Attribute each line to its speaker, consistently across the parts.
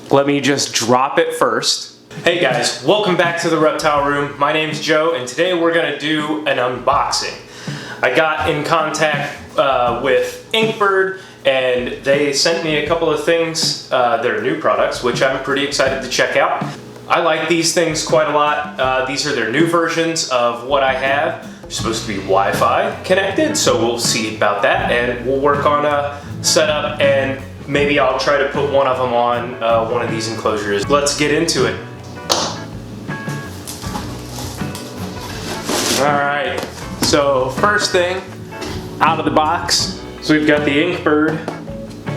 Speaker 1: Let me just drop it first. Hey guys, welcome back to the Reptile Room. My name's Joe, and today we're gonna do an unboxing. I got in contact with INKBIRD, and they sent me a couple of things, their new products, which I'm pretty excited to check out. I like these things quite a lot. These are their new versions of what I have. They're supposed to be Wi-Fi connected, so we'll see about that, and we'll work on a setup, and maybe I'll try to put one of them on one of these enclosures. Let's get into it. Alright, so first thing out of the box, so we've got the INKBIRD,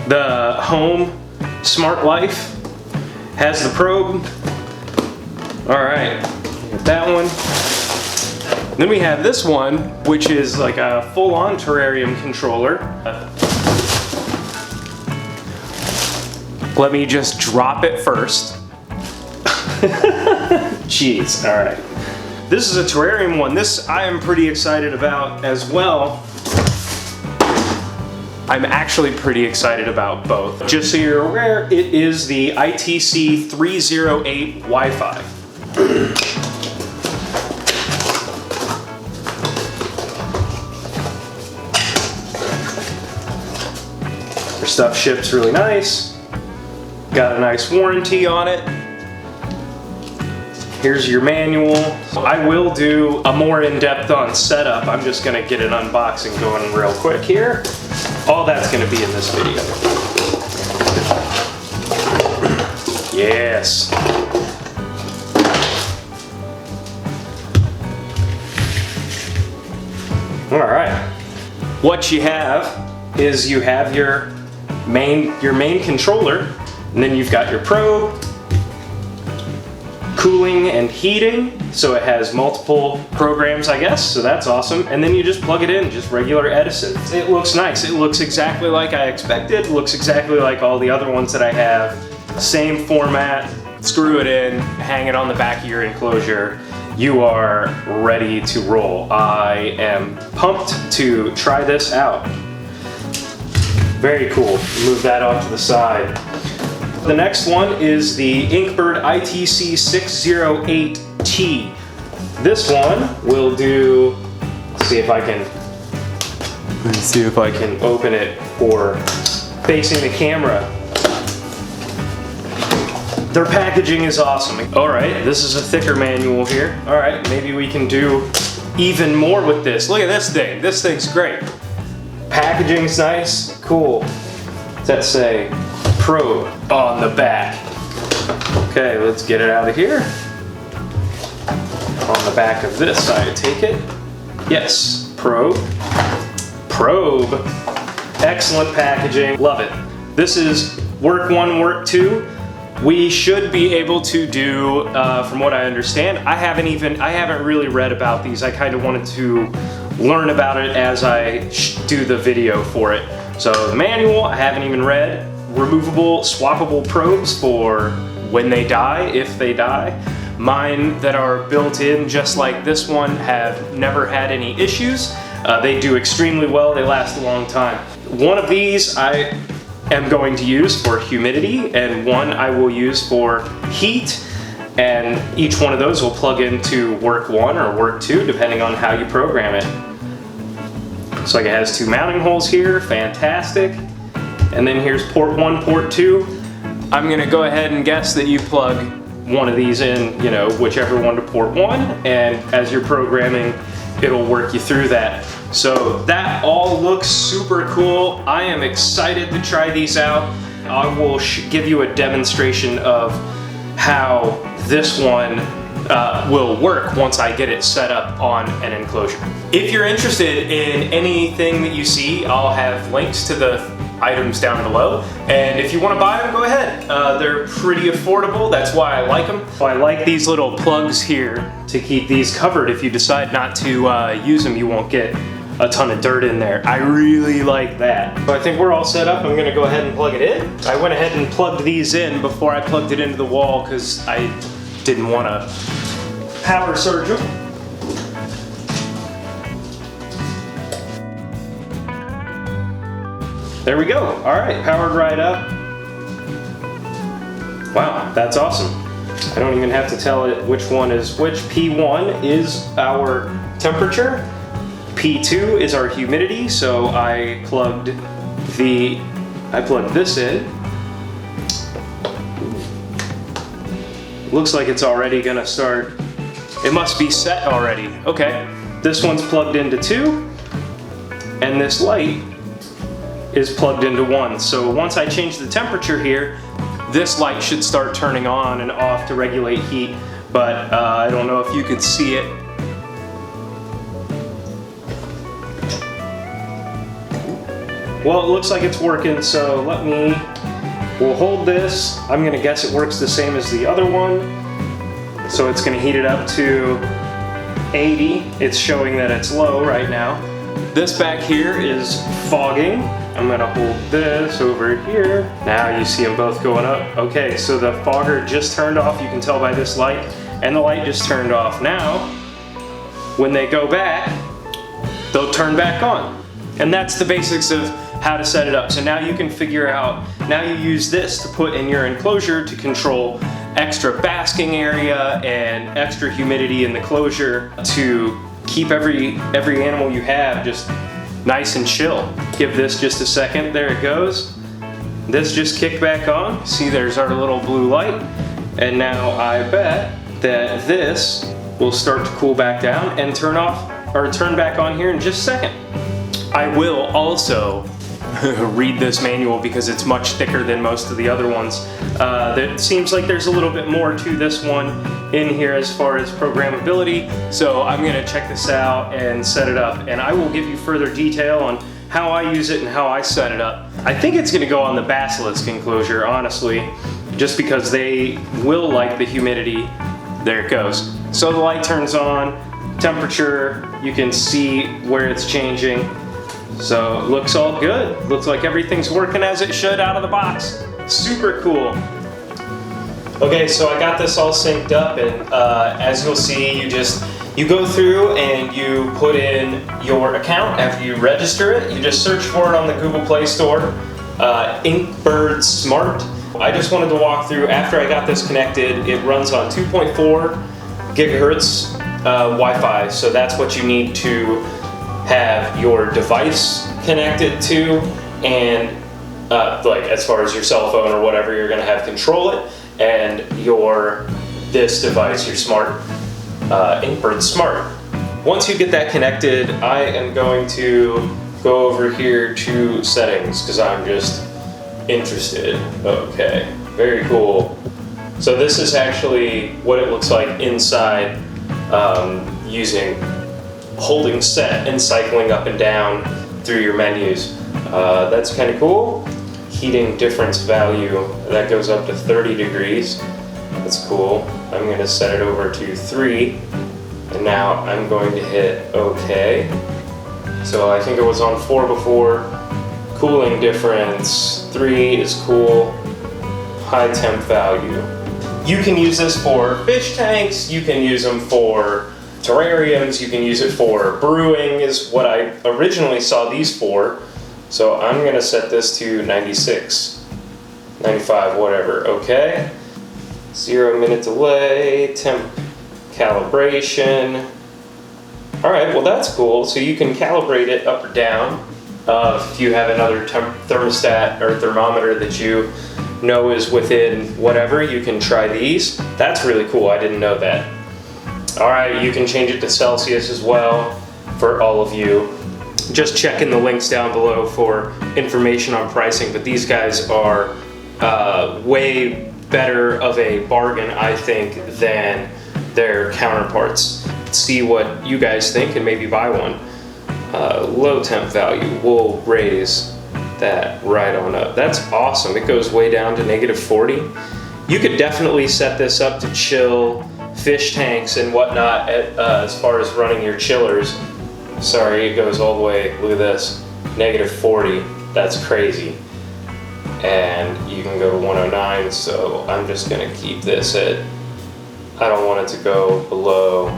Speaker 1: the Home Smart Life, has the probe. Alright, got that one. Then we have this one, which is like a full-on Terrarium controller. Let me just drop it first. Jeez, alright. This is a terrarium one. This I am pretty excited about as well. I'm actually pretty excited about both. Just so you're aware, it is the ITC-308 Wi-Fi. Their stuff ships really nice. Got a nice warranty on it. Here's your manual. I will do a more in-depth on setup. I'm just gonna get an unboxing going real quick here. All that's gonna be in this video. Yes. All right. What you have is you have your main controller, and then you've got your probe, cooling and heating, so it has multiple programs, I guess, so that's awesome. And then you just plug it in, just regular Edison. It looks nice. It looks exactly like I expected. It looks exactly like all the other ones that I have. Same format, screw it in, hang it on the back of your enclosure. You are ready to roll. I am pumped to try this out. Very cool. Move that off to the side. The next one is the INKBIRD ITC-308 This one will do, let's see if I can open it for facing the camera. Their packaging is awesome. All right, this is a thicker manual here. All right, maybe we can do even more with this. Look at this thing. This thing's great. Packaging's nice, cool. What's that say? Probe on the back. Okay, let's get it out of here. On the back of this, I take it. Yes, probe. Probe. Excellent packaging. Love it. This is work 1, work 2. We should be able to do, from what I understand, I haven't really read about these. I kind of wanted to learn about it as I do the video for it. So the manual, I haven't even read. Removable, swappable probes for when they die, if they die. Mine that are built in, just like this one, have never had any issues. They do extremely well, they last a long time. One of these I am going to use for humidity, and one I will use for heat, and each one of those will plug into work 1 or work 2, depending on how you program it. So like it has 2 mounting holes here, fantastic. And then here's port 1, port 2. I'm gonna go ahead and guess that you plug one of these in, you know, whichever one to port 1, and as you're programming, it'll work you through that. So that all looks super cool. I am excited to try these out. I will give you a demonstration of how this one will work once I get it set up on an enclosure. If you're interested in anything that you see, I'll have links to the items down below, and if you want to buy them, go ahead. They're pretty affordable, that's why I like them. I like these little plugs here to keep these covered. If you decide not to use them, you won't get a ton of dirt in there. I really like that. So I think we're all set up. I'm gonna go ahead and plug it in. I went ahead and plugged these in before I plugged it into the wall because I didn't want to power surge them. There we go. All right, powered right up. Wow, that's awesome. I don't even have to tell it which one is which. P1 is our temperature. P2 is our humidity. So I plugged this in. Looks like it's already gonna start. It must be set already. Okay, this one's plugged into 2, and this light is plugged into 1. So once I change the temperature here, this light should start turning on and off to regulate heat, but I don't know if you could see it. Well, it looks like it's working, so we'll hold this. I'm gonna guess it works the same as the other one. So it's gonna heat it up to 80. It's showing that it's low right now. This back here is fogging. I'm gonna hold this over here. Now you see them both going up. Okay, so the fogger just turned off. You can tell by this light, and the light just turned off. Now, when they go back, they'll turn back on. And that's the basics of how to set it up. So now you can figure out, now you use this to put in your enclosure to control extra basking area and extra humidity in the closure to keep every animal you have just nice and chill. Give this just a second. There it goes. This just kicked back on. See, there's our little blue light. And now I bet that this will start to cool back down and turn off or turn back on here in just a second. I will also read this manual because it's much thicker than most of the other ones. It seems like there's a little bit more to this one in here as far as programmability. So I'm gonna check this out and set it up, and I will give you further detail on how I use it and how I set it up. I think it's gonna go on the basilisk enclosure, honestly, just because they will like the humidity. There it goes. So the light turns on, temperature, you can see where it's changing. So it looks all good. Looks like everything's working as it should out of the box. Super cool. Okay, so I got this all synced up, and as you'll see, you go through and you put in your account. After you register it, you just search for it on the Google Play Store, INKBIRD Smart. I just wanted to walk through, after I got this connected, it runs on 2.4 gigahertz Wi-Fi, so that's what you need to have your device connected to, and like as far as your cell phone or whatever you're going to have control it, and this device, your smart INKBIRD Smart. Once you get that connected, I am going to go over here to settings because I'm just interested. Okay, very cool. So this is actually what it looks like inside, holding set and cycling up and down through your menus. That's kind of cool. Heating difference value, that goes up to 30 degrees. That's cool. I'm going to set it over to 3, and now I'm going to hit OK. So I think it was on 4 before. Cooling difference, 3 is cool. High temp value. You can use this for fish tanks, you can use them for terrariums, you can use it for brewing is what I originally saw these for. So I'm going to set this to 96, 95, whatever, okay. 0-minute delay, temp calibration. Alright, well that's cool. So you can calibrate it up or down. If you have another thermostat or thermometer that you know is within whatever, you can try these. That's really cool, I didn't know that. Alright, you can change it to Celsius as well for all of you. Just check in the links down below for information on pricing, but these guys are way better of a bargain, I think, than their counterparts. See what you guys think and maybe buy one. Low temp value, we'll raise that right on up. That's awesome. It goes way down to -40. You could definitely set this up to chill fish tanks and whatnot as far as running your chillers. Sorry, it goes all the way, look at this, -40. That's crazy. And you can go to 109, so I'm just gonna keep this at, I don't want it to go below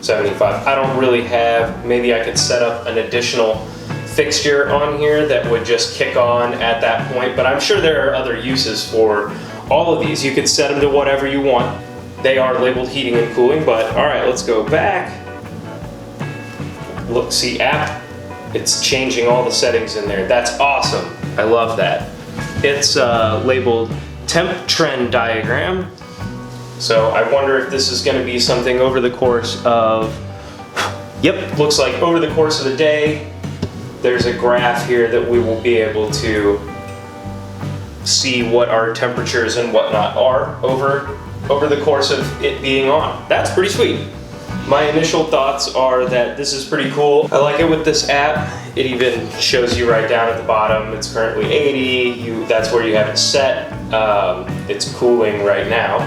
Speaker 1: 75. I don't really have, maybe I could set up an additional fixture on here that would just kick on at that point, but I'm sure there are other uses for all of these. You could set them to whatever you want. They are labeled heating and cooling, but all right, let's go back. Look, see app, it's changing all the settings in there. That's awesome, I love that. It's labeled Temp Trend Diagram. So I wonder if this is gonna be something over the course of, yep, looks like over the course of the day, there's a graph here that we will be able to see what our temperatures and whatnot are over the course of it being on. That's pretty sweet. My initial thoughts are that this is pretty cool. I like it with this app. It even shows you right down at the bottom, it's currently 80, that's where you have it set. It's cooling right now.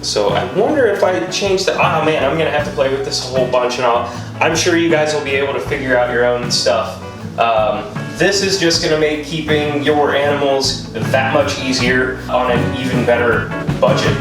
Speaker 1: So I wonder if I change the, oh man, I'm gonna have to play with this a whole bunch, and I'm sure you guys will be able to figure out your own stuff. This is just gonna make keeping your animals that much easier on an even better budget.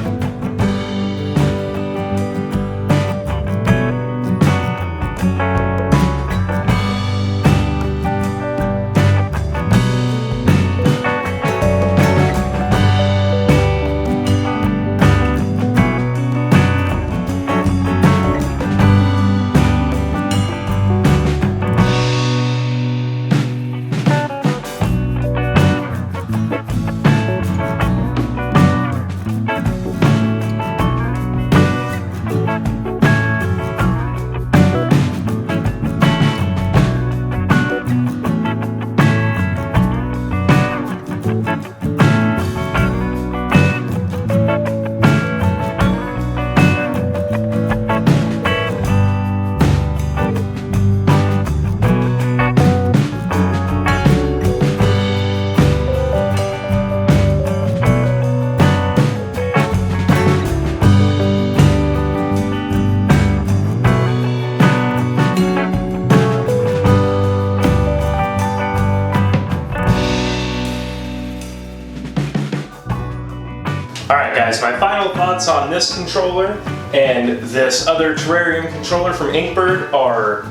Speaker 1: Alright guys, my final thoughts on this controller and this other Terrarium controller from INKBIRD are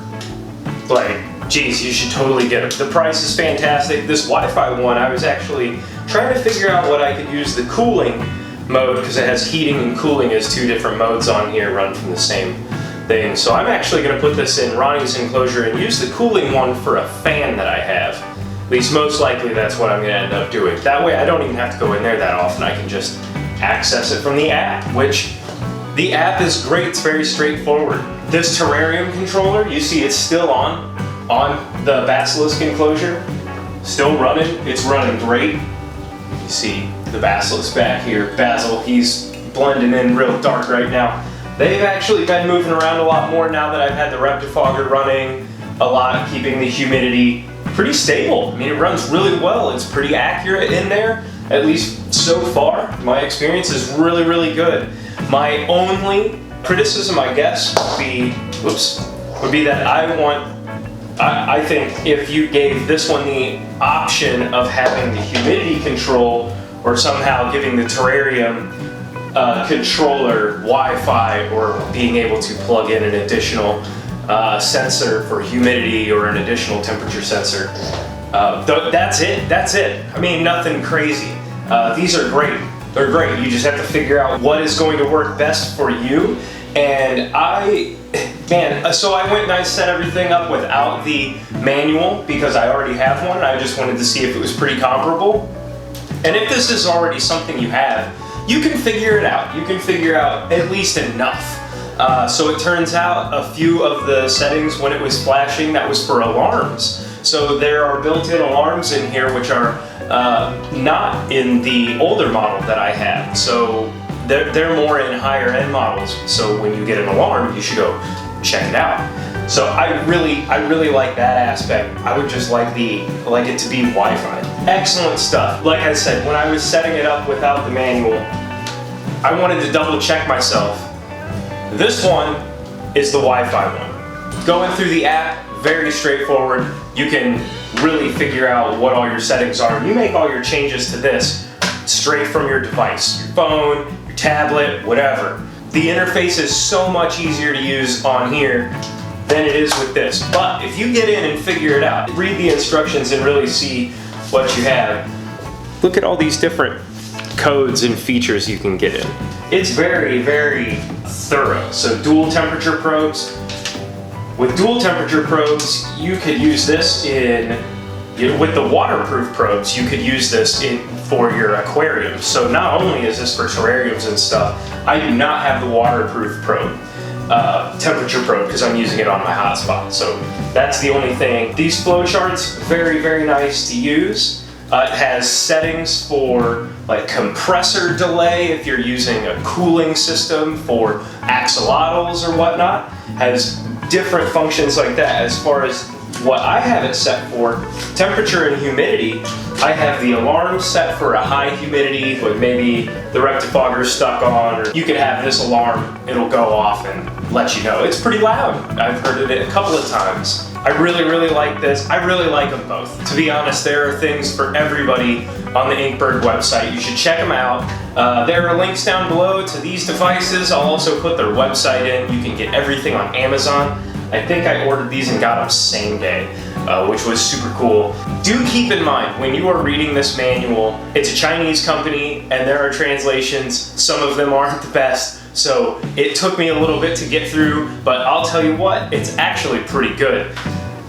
Speaker 1: like, geez, you should totally get it. The price is fantastic. This Wi-Fi one, I was actually trying to figure out what I could use the cooling mode, because it has heating and cooling as two different modes on here run from the same thing. So I'm actually going to put this in Ronnie's enclosure and use the cooling one for a fan that I have. At least most likely that's what I'm going to end up doing. That way I don't even have to go in there that often. I can just access it from the app, which the app is great. It's very straightforward. This Terrarium controller, you see it's still on the Basilisk enclosure. Still running. It's running great. You see the Basilisk back here. Basil, he's blending in real dark right now. They've actually been moving around a lot more now that I've had the Reptifogger running a lot, keeping the humidity pretty stable. I mean, it runs really well. It's pretty accurate in there, at least so far. My experience is really, really good. My only criticism, I guess, would be that I think if you gave this one the option of having the humidity control, or somehow giving the Terrarium controller Wi-Fi, or being able to plug in an additional sensor for humidity or an additional temperature sensor. That's it. I mean, nothing crazy. These are great. They're great. You just have to figure out what is going to work best for you. And so I went and I set everything up without the manual because I already have one. I just wanted to see if it was pretty comparable. And if this is already something you have, you can figure it out. You can figure out at least enough. So it turns out a few of the settings when it was flashing, that was for alarms. So there are built-in alarms in here which are not in the older model that I have. So they're more in higher end models. So when you get an alarm, you should go check it out. So I really like that aspect. I would just like it to be Wi-Fi. Excellent stuff. Like I said, when I was setting it up without the manual, I wanted to double check myself. This one is the Wi-Fi one. Going through the app, very straightforward. You can really figure out what all your settings are. You make all your changes to this straight from your device, your phone, your tablet, whatever. The interface is so much easier to use on here than it is with this. But if you get in and figure it out, read the instructions and really see what you have. Look at all these different codes and features you can get in. It's very, very thorough. So dual temperature probes. With dual temperature probes, you could use this with the waterproof probes, you could use this for your aquarium. So not only is this for terrariums and stuff, I do not have the waterproof probe, temperature probe, because I'm using it on my hotspot. So that's the only thing. These flow charts, very, very nice to use. It has settings for like compressor delay if you're using a cooling system for axolotls or whatnot. Has different functions like that. As far as what I have it set for, temperature and humidity, I have the alarm set for a high humidity, but maybe the rectifogger's stuck on, or you could have this alarm, it'll go off and let you know. It's pretty loud. I've heard it a couple of times. I really, really like this. I really like them both. To be honest, there are things for everybody on the INKBIRD website. You should check them out. There are links down below to these devices. I'll also put their website in. You can get everything on Amazon. I think I ordered these and got them same day, which was super cool. Do keep in mind, when you are reading this manual, it's a Chinese company and there are translations. Some of them aren't the best. So it took me a little bit to get through, but I'll tell you what, it's actually pretty good.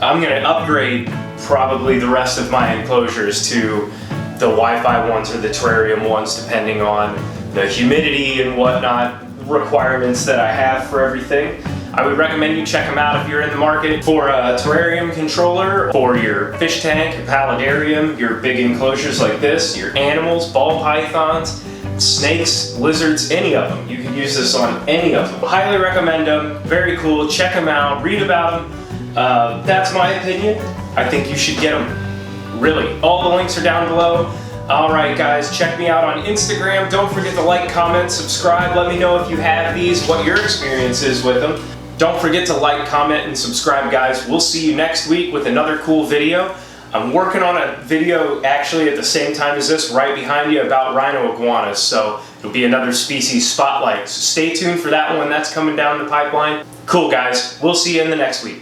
Speaker 1: I'm gonna upgrade probably the rest of my enclosures to the Wi-Fi ones or the terrarium ones, depending on the humidity and whatnot requirements that I have for everything. I would recommend you check them out if you're in the market for a terrarium controller, for your fish tank, your paludarium, your big enclosures like this, your animals, ball pythons, snakes, lizards, any of them. You can use this on any of them. Highly recommend them. Very cool. Check them out. Read about them. That's my opinion. I think you should get them. Really. All the links are down below. Alright guys, check me out on Instagram. Don't forget to like, comment, subscribe. Let me know if you have these, what your experience is with them. Don't forget to like, comment, and subscribe, guys. We'll see you next week with another cool video. I'm working on a video actually at the same time as this, right behind you, about rhino iguanas. So it'll be another species spotlight. So stay tuned for that one. That's coming down the pipeline. Cool, guys. We'll see you in the next week.